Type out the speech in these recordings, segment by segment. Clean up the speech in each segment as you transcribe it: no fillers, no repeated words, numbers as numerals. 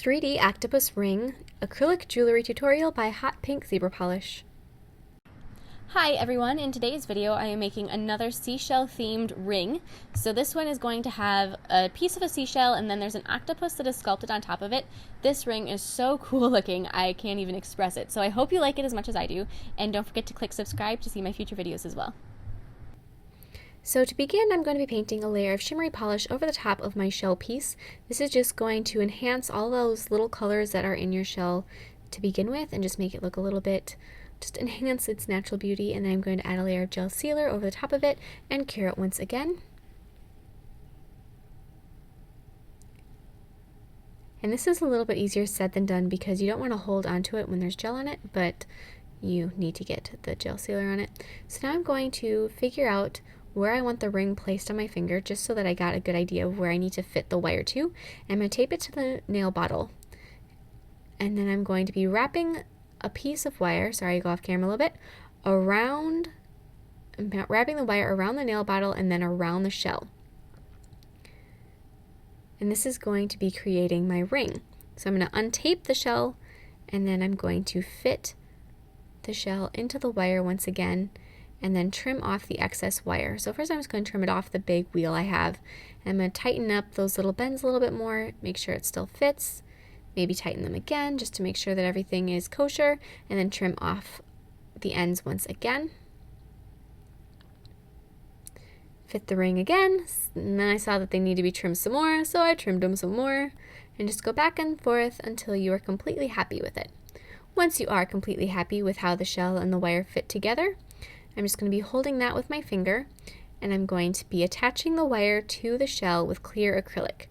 3D Octopus Ring Acrylic Jewelry Tutorial by Hotpinkzebrapolish. Hi everyone, in today's video I am making another seashell themed ring. So this one is going to have a piece of a seashell and then there's an octopus that is sculpted on top of it. This ring is so cool looking, I can't even express it. So I hope you like it as much as I do, and don't forget to click subscribe to see my future videos as well. So to begin, I'm going to be painting a layer of shimmery polish over the top of my shell piece. This is just going to enhance all those little colors that are in your shell to begin with and just make it look a little bit, just enhance its natural beauty. And then I'm going to add a layer of gel sealer over the top of it and cure it once again. And this is a little bit easier said than done because you don't want to hold onto it when there's gel on it, but you need to get the gel sealer on it. So now I'm going to figure out where I want the ring placed on my finger, just so that I got a good idea of where I need to fit the wire to. I'm going to tape it to the nail bottle, and then I'm going to be wrapping a piece of wire, sorry, go off camera a little bit, around, I'm wrapping the wire around the nail bottle and then around the shell. And this is going to be creating my ring. So I'm going to untape the shell, and then I'm going to fit the shell into the wire once again, and then trim off the excess wire. So first I'm just going to trim it off the big wheel I have. And I'm going to tighten up those little bends a little bit more, make sure it still fits, maybe tighten them again just to make sure that everything is kosher, and then trim off the ends once again. Fit the ring again, and then I saw that they need to be trimmed some more, so I trimmed them some more, and just go back and forth until you are completely happy with it. Once you are completely happy with how the shell and the wire fit together, I'm just going to be holding that with my finger, and I'm going to be attaching the wire to the shell with clear acrylic.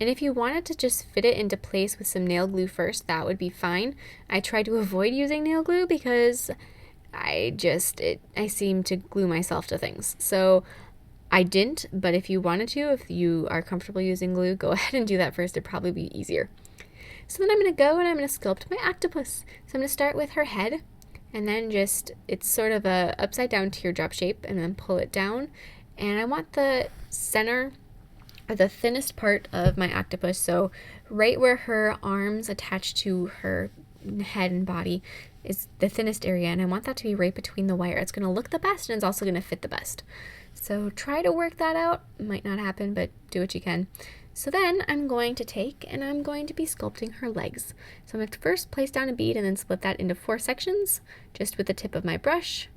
And if you wanted to just fit it into place with some nail glue first, that would be fine. I try to avoid using nail glue because I seem to glue myself to things. So I didn't, but if you wanted to, if you are comfortable using glue, go ahead and do that first. It'd probably be easier. So then I'm going to go and I'm going to sculpt my octopus. So I'm going to start with her head, and then it's sort of a upside down teardrop shape, and then pull it down. And I want the center, or the thinnest part of my octopus, so right where her arms attach to her head and body is the thinnest area, and I want that to be right between the wire. It's going to look the best, and it's also going to fit the best. So try to work that out. It might not happen, but do what you can. So then I'm going to take and I'm going to be sculpting her legs. So I'm going to first place down a bead and then split that into 4 sections just with the tip of my brush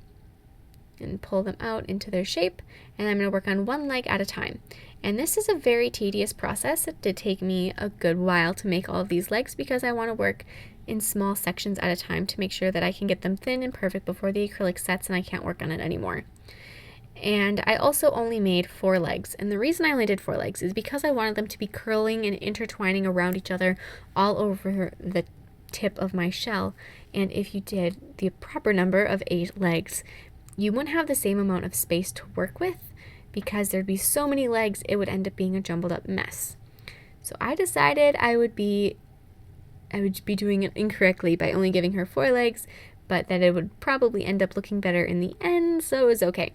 and pull them out into their shape. And I'm going to work on one leg at a time. And this is a very tedious process. It did take me a good while to make all of these legs because I want to work in small sections at a time to make sure that I can get them thin and perfect before the acrylic sets and I can't work on it anymore. And I also only made 4 legs, and the reason I only did 4 legs is because I wanted them to be curling and intertwining around each other all over the tip of my shell. And if you did the proper number of 8 legs, you wouldn't have the same amount of space to work with because there'd be so many legs it would end up being a jumbled up mess. So I decided I would be doing it incorrectly by only giving her 4 legs, but that it would probably end up looking better in the end, so it was okay.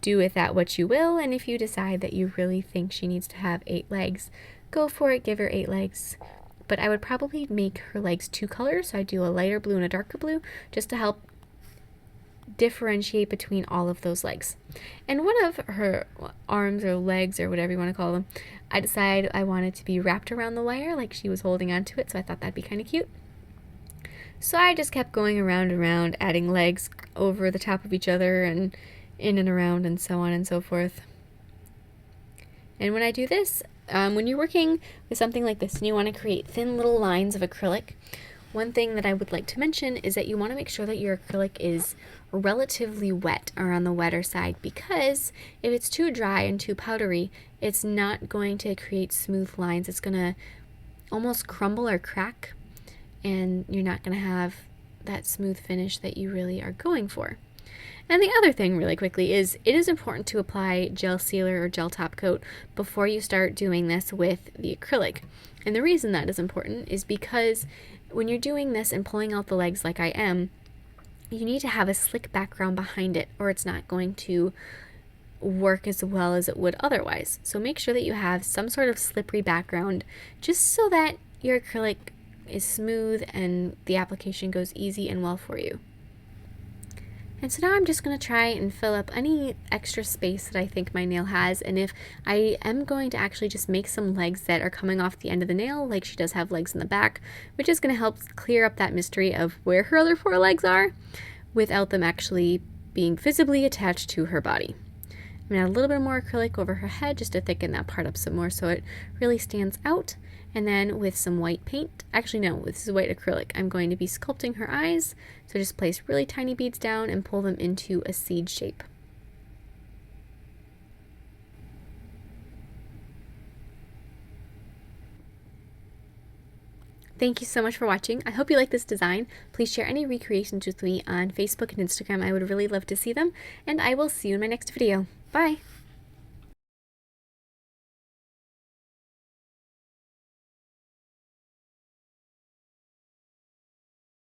Do with that what you will, and if you decide that you really think she needs to have 8 legs, go for it, give her 8 legs. But I would probably make her legs 2 colors, so I do a lighter blue and a darker blue, just to help differentiate between all of those legs. And one of her arms or legs or whatever you want to call them, I decided I wanted to be wrapped around the wire like she was holding onto it, so I thought that'd be kind of cute. So I just kept going around and around, adding legs over the top of each other and in and around and so on and so forth. And when I do this, when you're working with something like this and you want to create thin little lines of acrylic, one thing that I would like to mention is that you want to make sure that your acrylic is relatively wet or on the wetter side, because if it's too dry and too powdery, it's not going to create smooth lines. It's going to almost crumble or crack, and you're not going to have that smooth finish that you really are going for. And the other thing really quickly is it is important to apply gel sealer or gel top coat before you start doing this with the acrylic. And the reason that is important is because when you're doing this and pulling out the legs like I am, you need to have a slick background behind it or it's not going to work as well as it would otherwise. So make sure that you have some sort of slippery background just so that your acrylic is smooth and the application goes easy and well for you. And so now I'm just going to try and fill up any extra space that I think my nail has, and if I am going to actually just make some legs that are coming off the end of the nail, like she does have legs in the back, which is going to help clear up that mystery of where her other 4 legs are without them actually being visibly attached to her body. I'm going to add a little bit more acrylic over her head just to thicken that part up some more so it really stands out. And then with some white paint, actually no, this is white acrylic, I'm going to be sculpting her eyes. So just place really tiny beads down and pull them into a seed shape. Thank you so much for watching. I hope you like this design. Please share any recreations with me on Facebook and Instagram. I would really love to see them. And I will see you in my next video. Bye!